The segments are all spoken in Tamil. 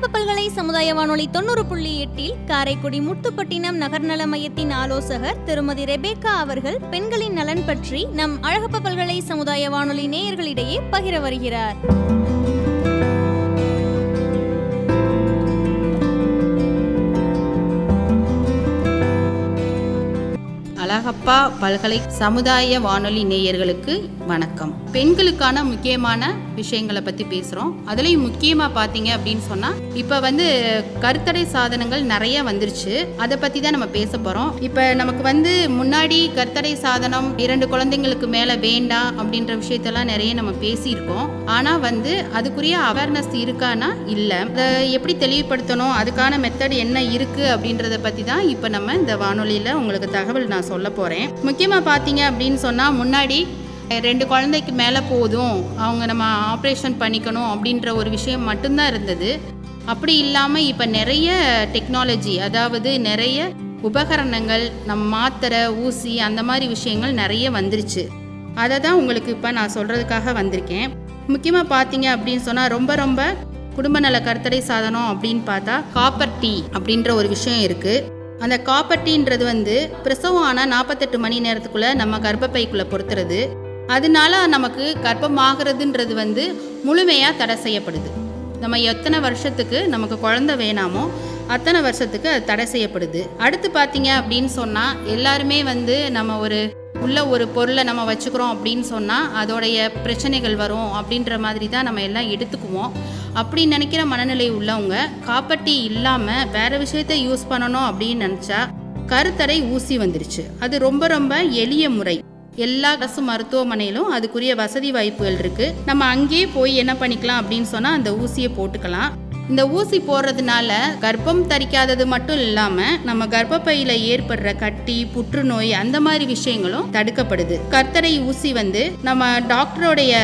அழகப்ப பல்கலை சமுதாய வானொலி 90.8 காரைக்குடி முத்துப்பட்டினம் நகர்நல மையத்தின் ஆலோசகர் திருமதி ரெபேக்கா அவர்கள் பெண்களின் நலன் பற்றி நம் அழகப்ப பல்கலை சமுதாய வானொலி நேயர்களிடையே பகிர வருகிறார். அழகப்பா பல்கலை சமுதாய வானொலி நேயர்களுக்கு வணக்கம். பெண்களுக்கான முக்கியமான விஷயங்களை பற்றி பேசுகிறோம். அதுலேயும் முக்கியமாக பார்த்தீங்க அப்படின்னு சொன்னால் இப்போ கருத்தடை சாதனங்கள் நிறைய வந்துருச்சு. அதை பற்றி தான் நம்ம பேச போகிறோம். இப்போ நமக்கு முன்னாடி கருத்தடை சாதனம் 2 குழந்தைங்களுக்கு மேலே வேண்டாம் அப்படின்ற விஷயத்தெல்லாம் நிறைய நம்ம பேசியிருக்கோம். ஆனால் அதுக்குரிய அவேர்னஸ் இருக்கானா இல்லை, அதை எப்படி தெளிவுபடுத்தணும், அதுக்கான மெத்தட் என்ன இருக்குது அப்படின்றத பற்றி தான் இப்போ நம்ம இந்த வானொலியில் உங்களுக்கு தகவல் நான் சொல்ல போகிறேன். முக்கியமாக பார்த்தீங்க அப்படின்னு சொன்னால் முன்னாடி 2 குழந்தைக்கு மேலே போதும், அவங்க நம்ம ஆப்ரேஷன் பண்ணிக்கணும் அப்படின்ற ஒரு விஷயம் மட்டும்தான் இருந்தது. அப்படி இல்லாமல் இப்போ நிறைய டெக்னாலஜி, அதாவது நிறைய உபகரணங்கள், நம்ம மாத்திரை ஊசி அந்த மாதிரி விஷயங்கள் நிறைய வந்துருச்சு. அதை தான் உங்களுக்கு இப்போ நான் சொல்கிறதுக்காக வந்திருக்கேன். முக்கியமாக பார்த்தீங்க அப்படின்னு சொன்னால் ரொம்ப குடும்ப நல கருத்தடை சாதனம் அப்படின்னு பார்த்தா காப்பர் டீ அப்படின்ற ஒரு விஷயம் இருக்குது. அந்த காப்பர் டீன்றது பிரசவம் ஆனால் 48 மணி நேரத்துக்குள்ளே நம்ம கர்ப்பப்பைக்குள்ளே பொறுத்துறது. அதனால நமக்கு கர்ப்பமாகிறதுன்றது முழுமையாக தடை செய்யப்படுது. நம்ம எத்தனை வருஷத்துக்கு நமக்கு குழந்தை வேணாமோ அத்தனை வருஷத்துக்கு அது தடை செய்யப்படுது. அடுத்து பார்த்தீங்க அப்படின்னு சொன்னால் எல்லாருமே நம்ம ஒரு பொருளை நம்ம வச்சுக்கிறோம் அப்படின்னு சொன்னால் அதோடைய பிரச்சனைகள் வரும் அப்படின்ற மாதிரி தான் நம்ம எல்லாம் எடுத்துக்குவோம். அப்படி நினைக்கிற மனநிலை உள்ளவங்க காப்பர் டீ இல்லாமல் வேறு விஷயத்தை யூஸ் பண்ணணும் அப்படின்னு நினச்சா கருத்தடை ஊசி வந்துருச்சு. அது ரொம்ப எளிய முறை. எல்லா அரசு மருத்துவமனையிலும் அதுக்குரிய வசதி வாய்ப்புகள் இருக்குது. நம்ம அங்கேயே போய் என்ன பண்ணிக்கலாம் அப்படின்னு சொன்னால் அந்த ஊசியை போட்டுக்கலாம். இந்த ஊசி போடுறதுனால கர்ப்பம் தரிக்காதது மட்டும் இல்லாமல் நம்ம கர்ப்பப்பையில் ஏற்படுற கட்டி, புற்றுநோய் அந்த மாதிரி விஷயங்களும் தடுக்கப்படுது. கருத்தடை ஊசி நம்ம டாக்டருடைய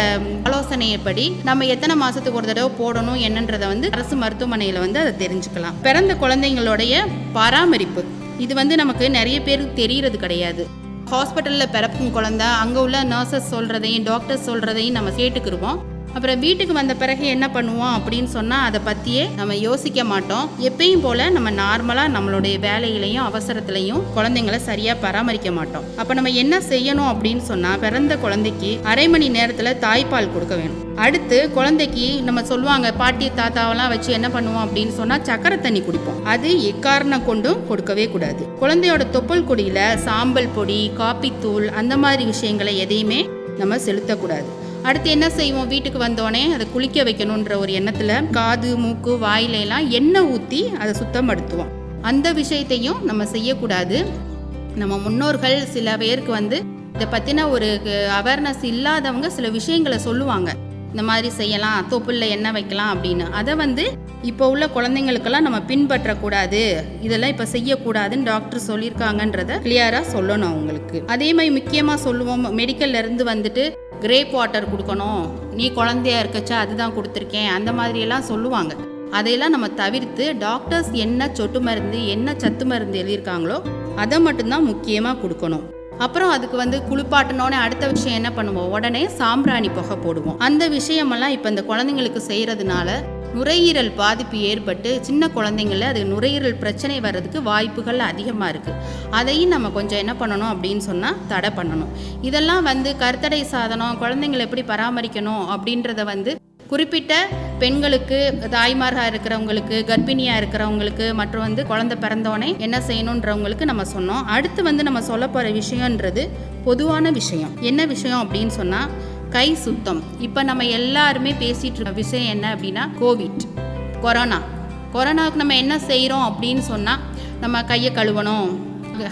ஆலோசனையப்படி நம்ம எத்தனை மாசத்துக்கு ஒரு தடவை போடணும் என்னன்றதை அரசு மருத்துவமனையில் அதை தெரிஞ்சுக்கலாம். பிறந்த குழந்தைங்களுடைய பராமரிப்பு இது நமக்கு நிறைய பேருக்கு தெரியறது கிடையாது. ஹாஸ்பிட்டலில் பிறக்கும் குழந்தை அங்கே உள்ள நர்சஸ் சொல்கிறதையும் டாக்டர்ஸ் சொல்கிறதையும் நம்ம கேட்டுக்கிருவோம். அப்புறம் வீட்டுக்கு வந்த பிறகு என்ன பண்ணுவோம் அப்படின்னு சொன்னால் அதை பற்றியே நம்ம யோசிக்க மாட்டோம். எப்பயும் போல் நம்ம நார்மலாக நம்மளுடைய வேலைகளையும் அவசரத்துலையும் குழந்தைங்களை சரியாக பராமரிக்க மாட்டோம். அப்போ நம்ம என்ன செய்யணும் அப்படின்னு சொன்னால் பிறந்த குழந்தைக்கு அரை மணி நேரத்தில் தாய்ப்பால் கொடுக்க வேணும். அடுத்து குழந்தைக்கு நம்ம சொல்லுவாங்க பாட்டி தாத்தாவெல்லாம் வச்சு என்ன பண்ணுவோம் அப்படின்னு சொன்னால் சக்கரை தண்ணி குடிப்போம். அது எக்காரணம் கொண்டும் கொடுக்கவே கூடாது. குழந்தையோட தொப்புள் கொடியில் சாம்பல் பொடி, காப்பித்தூள் அந்த மாதிரி விஷயங்களை எதையுமே நம்ம செலுத்தக்கூடாது. அடுத்து என்ன செய்வோம், வீட்டுக்கு வந்தோடனே அதை குளிக்க வைக்கணுன்ற ஒரு எண்ணத்தில் காது, மூக்கு, வாயிலெல்லாம் எண்ணெய் ஊற்றி அதை சுத்தப்படுத்துவோம். அந்த விஷயத்தையும் நம்ம செய்யக்கூடாது. நம்ம முன்னோர்கள் சில பேருக்கு இதை பற்றின ஒரு அவேர்னஸ் இல்லாதவங்க சில விஷயங்களை சொல்லுவாங்க. இந்த மாதிரி செய்யலாம், தொப்புளில் எண்ணெய் வைக்கலாம் அப்படின்னு. அதை இப்போ உள்ள குழந்தைங்களுக்கெல்லாம் நம்ம பின்பற்றக்கூடாது, இதெல்லாம் இப்போ செய்யக்கூடாதுன்னு டாக்டர் சொல்லியிருக்காங்கன்றத கிளியராக சொல்லணும் அவங்களுக்கு. அதே மாதிரி முக்கியமாக சொல்லுவோம், மெடிக்கல்ல இருந்து கிரேப் வாட்டர் கொடுக்கணும், நீ குழந்தையா இருக்கச்சா அதுதான் கொடுத்துருக்கேன், அந்த மாதிரியெல்லாம் சொல்லுவாங்க. அதையெல்லாம் நம்ம தவிர்த்து டாக்டர்ஸ் என்ன சொட்டு மருந்து, என்ன சத்து மருந்து எழுதியிருக்காங்களோ அதை மட்டும்தான் முக்கியமாக கொடுக்கணும். அப்புறம் அதுக்கு குளிப்பாட்டினோடனே அடுத்த விஷயம் என்ன பண்ணுவோம், உடனே சாம்பிராணி புகை போடுவோம். அந்த விஷயமெல்லாம் இப்போ இந்த குழந்தைங்களுக்கு செய்கிறதுனால நுரையீரல் பாதிப்பு ஏற்பட்டு சின்ன குழந்தைங்கள அது நுரையீரல் பிரச்சனை வர்றதுக்கு வாய்ப்புகள் அதிகமாக இருக்குது. அதையும் நம்ம கொஞ்சம் என்ன பண்ணணும் அப்படின்னு சொன்னால் தடை பண்ணணும். இதெல்லாம் கருத்தடை சாதனம், குழந்தைங்களை எப்படி பராமரிக்கணும் அப்படின்றத குறிப்பிட்ட பெண்களுக்கு, தாய்மாராக இருக்கிறவங்களுக்கு, கர்ப்பிணியாக இருக்கிறவங்களுக்கு மற்றும் குழந்தை பிறந்தோடனே என்ன செய்யணுன்றவங்களுக்கு நம்ம சொன்னோம். அடுத்து நம்ம சொல்ல போகிற விஷயன்றது பொதுவான விஷயம். என்ன விஷயம் அப்படின்னு சொன்னால் கை சுத்தம். இப்போ நம்ம எல்லாருமே பேசிகிட்டு இருக்க விஷயம் என்ன அப்படின்னா கொரோனாவுக்கு நம்ம என்ன செய்கிறோம் அப்படின்னு சொன்னால் நம்ம கையை கழுவணும்,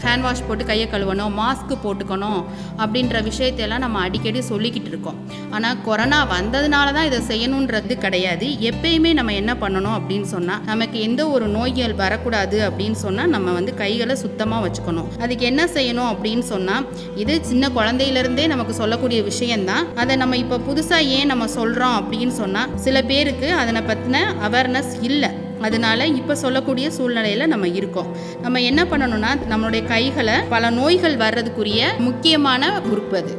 ஹேண்ட் வாஷ் போட்டு கையை கழுவணும், மாஸ்க்கு போட்டுக்கணும் அப்படின்ற விஷயத்தையெல்லாம் நம்ம அடிக்கடி சொல்லிக்கிட்டு இருக்கோம். ஆனால் கொரோனா வந்ததுனால தான் இதை செய்யணுன்றது கிடையாது. எப்பயுமே நம்ம என்ன பண்ணணும் அப்படின்னு சொன்னால் நமக்கு எந்த ஒரு நோய்கள் வரக்கூடாது அப்படின்னு சொன்னால் நம்ம கைகளை சுத்தமாக வச்சுக்கணும். அதுக்கு என்ன செய்யணும் அப்படின்னு சொன்னால் இது சின்ன குழந்தையிலேருந்தே நமக்கு சொல்லக்கூடிய விஷயந்தான். அதை நம்ம இப்போ புதுசாக ஏன் நம்ம சொல்கிறோம் அப்படின்னு சொன்னால் சில பேருக்கு அதனை பற்றின அவேர்னஸ் இல்லை. அதனால இப்போ சொல்லக்கூடிய சூழ்நிலையில் நம்ம இருக்கோம். நம்ம என்ன பண்ணணும்னா நம்மளுடைய கைகளை பல நோய்கள் வர்றதுக்குரிய முக்கியமான உறுப்பு அது.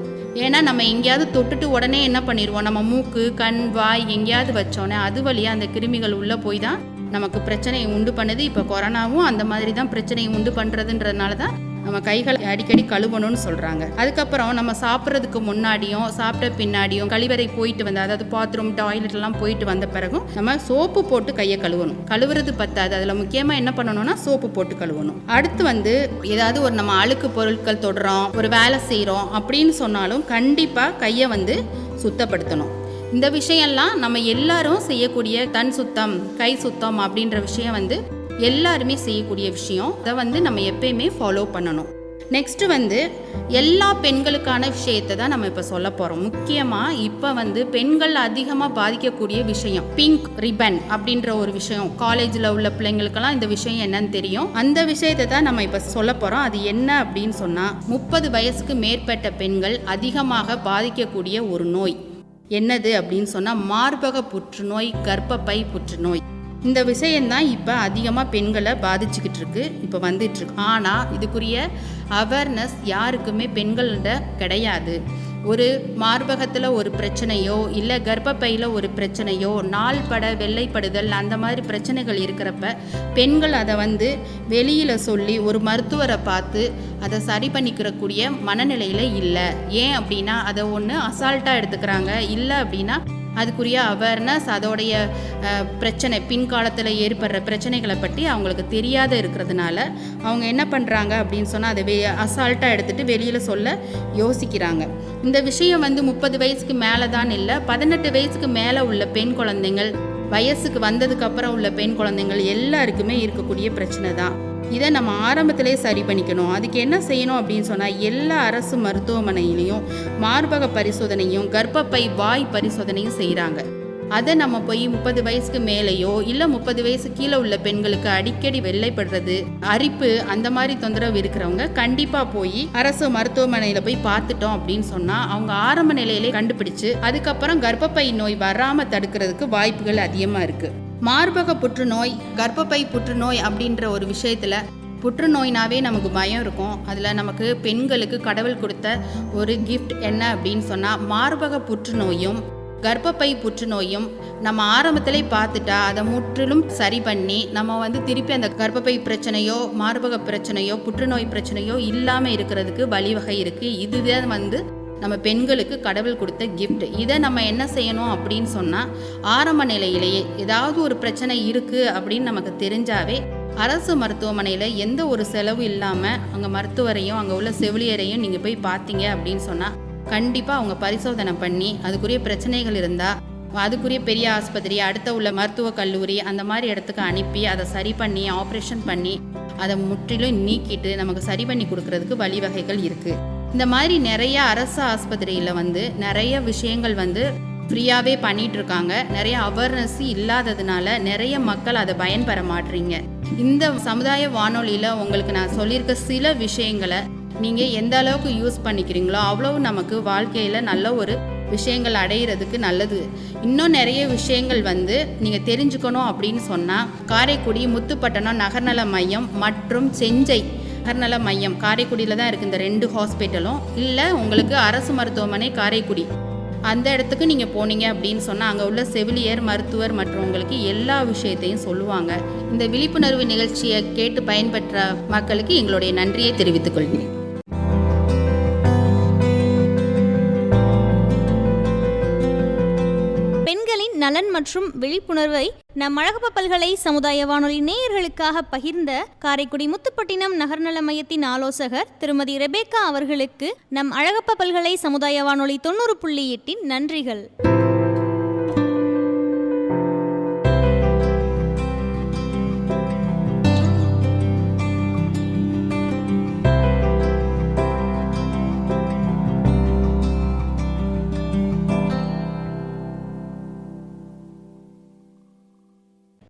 ஏன்னா நம்ம எங்கேயாவது தொட்டுட்டு உடனே என்ன பண்ணிடுவோம், நம்ம மூக்கு, கண், வாய் எங்கேயாவது வச்சோன்னே அது வழியாக அந்த கிருமிகள் உள்ளே போய் தான் நமக்கு பிரச்சனையை உண்டு பண்ணுது. இப்போ கொரோனாவும் அந்த மாதிரி தான் பிரச்சனையை உண்டு பண்ணுறதுன்றதுனால தான் நம்ம கைகளை அடிக்கடி கழுவணும்னு சொல்கிறாங்க. அதுக்கப்புறம் நம்ம சாப்பிட்றதுக்கு முன்னாடியும் சாப்பிட்ட பின்னாடியும் கழிவறை போயிட்டு வந்து, அதாவது பாத்ரூம் டாய்லெட்லாம் போயிட்டு வந்த பிறகும் நம்ம சோப்பு போட்டு கையை கழுவணும். கழுவுறது பத்தாது, அதில் முக்கியமாக என்ன பண்ணணும்னா சோப்பு போட்டு கழுவணும். அடுத்து வந்து ஏதாவது ஒரு நம்ம அழுக்கு பொருட்கள் தொடுறோம், ஒரு வேலை செய்கிறோம் அப்படின்னு சொன்னாலும் கண்டிப்பாக கையை வந்து சுத்தப்படுத்தணும். இந்த விஷயம்லாம் நம்ம எல்லாரும் செய்யக்கூடிய தன் சுத்தம் கை சுத்தம் அப்படின்ற விஷயம் வந்து எல்லாருமே செய்யக்கூடிய விஷயம். அதை வந்து நம்ம எப்பயுமே ஃபாலோ பண்ணணும். நெக்ஸ்ட்டு வந்து எல்லா பெண்களுக்கான விஷயத்தை தான் நம்ம இப்போ சொல்ல போகிறோம். முக்கியமாக இப்போ வந்து பெண்கள் அதிகமாக பாதிக்கக்கூடிய விஷயம் பிங்க் ரிப்பன் அப்படின்ற ஒரு விஷயம். காலேஜில் உள்ள பிள்ளைங்களுக்கெல்லாம் இந்த விஷயம் என்னன்னு தெரியும். அந்த விஷயத்தை தான் நம்ம இப்போ சொல்ல போகிறோம். அது என்ன அப்படின்னு சொன்னால் 30 வயசுக்கு மேற்பட்ட பெண்கள் அதிகமாக பாதிக்கக்கூடிய ஒரு நோய் என்னது அப்படின்னு சொன்னால் மார்பக புற்றுநோய், கர்ப்பப்பை புற்றுநோய். இந்த விஷயந்தான் இப்போ அதிகமாக பெண்களை பாதிச்சுக்கிட்டு இருக்கு, இப்போ வந்துட்டுருக்கு. ஆனால் இதுக்குரிய அவேர்னஸ் யாருக்குமே பெண்கள்கிட்ட கிடையாது. ஒரு மார்பகத்தில் ஒரு பிரச்சனையோ இல்லை கர்ப்பப்பையில் ஒரு பிரச்சனையோ நாள்பட வெள்ளைப்படுதல் அந்த மாதிரி பிரச்சனைகள் இருக்கிறப்ப பெண்கள் அதை வந்து வெளியில் சொல்லி ஒரு மருத்துவரை பார்த்து அதை சரி பண்ணிக்கிறக்கூடிய மனநிலையில் இல்லை. ஏன் அப்படின்னா அதை ஒன்று அசால்ட்டாக எடுத்துக்கிறாங்க, இல்லை அப்படின்னா அதுக்குரிய அவேர்னஸ் அதோடைய பிரச்சனை பின்காலத்தில் ஏற்படுற பிரச்சனைகளை பற்றி அவங்களுக்கு தெரியாத இருக்கிறதுனால அவங்க என்ன பண்ணுறாங்க அப்படின்னு சொன்னால் அதை அசால்ட்டாக எடுத்துகிட்டு வெளியில் சொல்ல யோசிக்கிறாங்க. இந்த விஷயம் வந்து 30 வயசுக்கு மேலே தான் இல்லை, 18 வயசுக்கு மேலே உள்ள பெண் குழந்தைங்கள், வயசுக்கு வந்ததுக்கப்புறம் உள்ள பெண் குழந்தைங்கள் எல்லாருக்குமே இருக்கக்கூடிய பிரச்சனை தான். இதை நம்ம ஆரம்பத்திலே சரி பண்ணிக்கணும். அதுக்கு என்ன செய்யணும் அப்படின்னு சொன்னால் எல்லா அரசு மருத்துவமனையிலையும் மார்பக பரிசோதனையும் கர்ப்பப்பை வாய் பரிசோதனையும் செய்கிறாங்க. அதை நம்ம போய் 30 வயசுக்கு மேலேயோ இல்லை 30 வயசு கீழே உள்ள பெண்களுக்கு அடிக்கடி வெள்ளைப்படுறது, அரிப்பு அந்த மாதிரி தொந்தரவு இருக்கிறவங்க கண்டிப்பாக போய் அரசு மருத்துவமனையில் போய் பார்த்துட்டோம் அப்படின்னு சொன்னால் அவங்க ஆரம்ப நிலையிலே கண்டுபிடிச்சு அதுக்கப்புறம் கர்ப்பப்பை நோய் வராமல் தடுக்கிறதுக்கு வாய்ப்புகள் அதிகமாக இருக்குது. மார்பக புற்றுநோய், கர்ப்பப்பை புற்றுநோய் அப்படின்ற ஒரு விஷயத்தில் புற்றுநோய்னாவே நமக்கு பயம் இருக்கும். அதில் நமக்கு பெண்களுக்கு கடவுள் கொடுத்த ஒரு கிஃப்ட் என்ன அப்படின்னு சொன்னால் மார்பக புற்றுநோயும் கர்ப்பப்பை புற்றுநோயும் நம்ம ஆரம்பத்திலே பார்த்துட்டா அதை முற்றிலும் சரி பண்ணி நம்ம வந்து திருப்பி அந்த கர்ப்பப்பை பிரச்சனையோ மார்பக பிரச்சனையோ புற்றுநோய் பிரச்சனையோ இல்லாமல் இருக்கிறதுக்கு வழிவகை இருக்குது. இதுதான் வந்து நம்ம பெண்களுக்கு கடவுள் கொடுத்த கிஃப்ட். இதை நம்ம என்ன செய்யணும் அப்படின்னு சொன்னால் ஆரம்ப நிலையிலேயே ஏதாவது ஒரு பிரச்சனை இருக்குது அப்படின்னு நமக்கு தெரிஞ்சாவே அரசு மருத்துவமனையில் எந்த ஒரு செலவு இல்லாமல் அங்கே மருத்துவரையும் அங்கே உள்ள செவிலியரையும் நீங்கள் போய் பார்த்தீங்க அப்படின்னு சொன்னால் கண்டிப்பாக அவங்க பரிசோதனை பண்ணி அதுக்குரிய பிரச்சனைகள் இருந்தால் அதுக்குரிய பெரிய ஆஸ்பத்திரி, அடுத்த உள்ள மருத்துவக் கல்லூரி அந்த மாதிரி இடத்துக்கு அனுப்பி அதை சரி பண்ணி ஆப்ரேஷன் பண்ணி அதை முற்றிலும் நீக்கிட்டு நமக்கு சரி பண்ணி கொடுக்கறதுக்கு வழிவகைகள் இருக்குது. இந்த மாதிரி நிறைய அரசு ஆஸ்பத்திரியில் வந்து நிறைய விஷயங்கள் வந்து ஃப்ரீயாகவே பண்ணிகிட்டு இருக்காங்க. நிறைய அவேர்னஸ் இல்லாததுனால நிறைய மக்கள் அதை பயன்பெற மாட்டீங்க. இந்த சமுதாய வானொலியில் உங்களுக்கு நான் சொல்லியிருக்க சில விஷயங்களை நீங்கள் எந்த அளவுக்கு யூஸ் பண்ணிக்கிறீங்களோ அவ்வளவு நமக்கு வாழ்க்கையில் நல்ல ஒரு விஷயங்கள் அடையிறதுக்கு நல்லது. இன்னும் நிறைய விஷயங்கள் வந்து நீங்கள் தெரிஞ்சுக்கணும் அப்படின்னு சொன்னால் காரைக்குடி முத்துப்பட்டணம் நகர்நல மையம் மற்றும் செஞ்சை நகர்நல மையம் காரைக்குடியில் தான் இருக்குது. இந்த 2 ஹாஸ்பிட்டலும் இல்லை உங்களுக்கு அரசு மருத்துவமனை காரைக்குடி அந்த இடத்துக்கு நீங்கள் போனீங்க அப்படின்னு சொன்னால் அங்கே உள்ள செவிலியர், மருத்துவர் மற்றும் உங்களுக்கு எல்லா விஷயத்தையும் சொல்லுவாங்க. இந்த விழிப்புணர்வு நிகழ்ச்சியை கேட்டு பயன்பெற்ற மக்களுக்கு எங்களுடைய நன்றியை தெரிவித்துக் கொள்கிறேன். பெண்களின் நலன் மற்றும் விழிப்புணர்வை நம் அழகப்பா பல்கலை சமுதாய வானொலி நேயர்களுக்காக பகிர்ந்த காரைக்குடி முத்துப்பட்டினம் நகர்நல மையத்தின் ஆலோசகர் திருமதி ரெபேக்கா அவர்களுக்கு நம் அழகப்பா பல்கலை சமுதாய வானொலி 90.8 நன்றிகள்.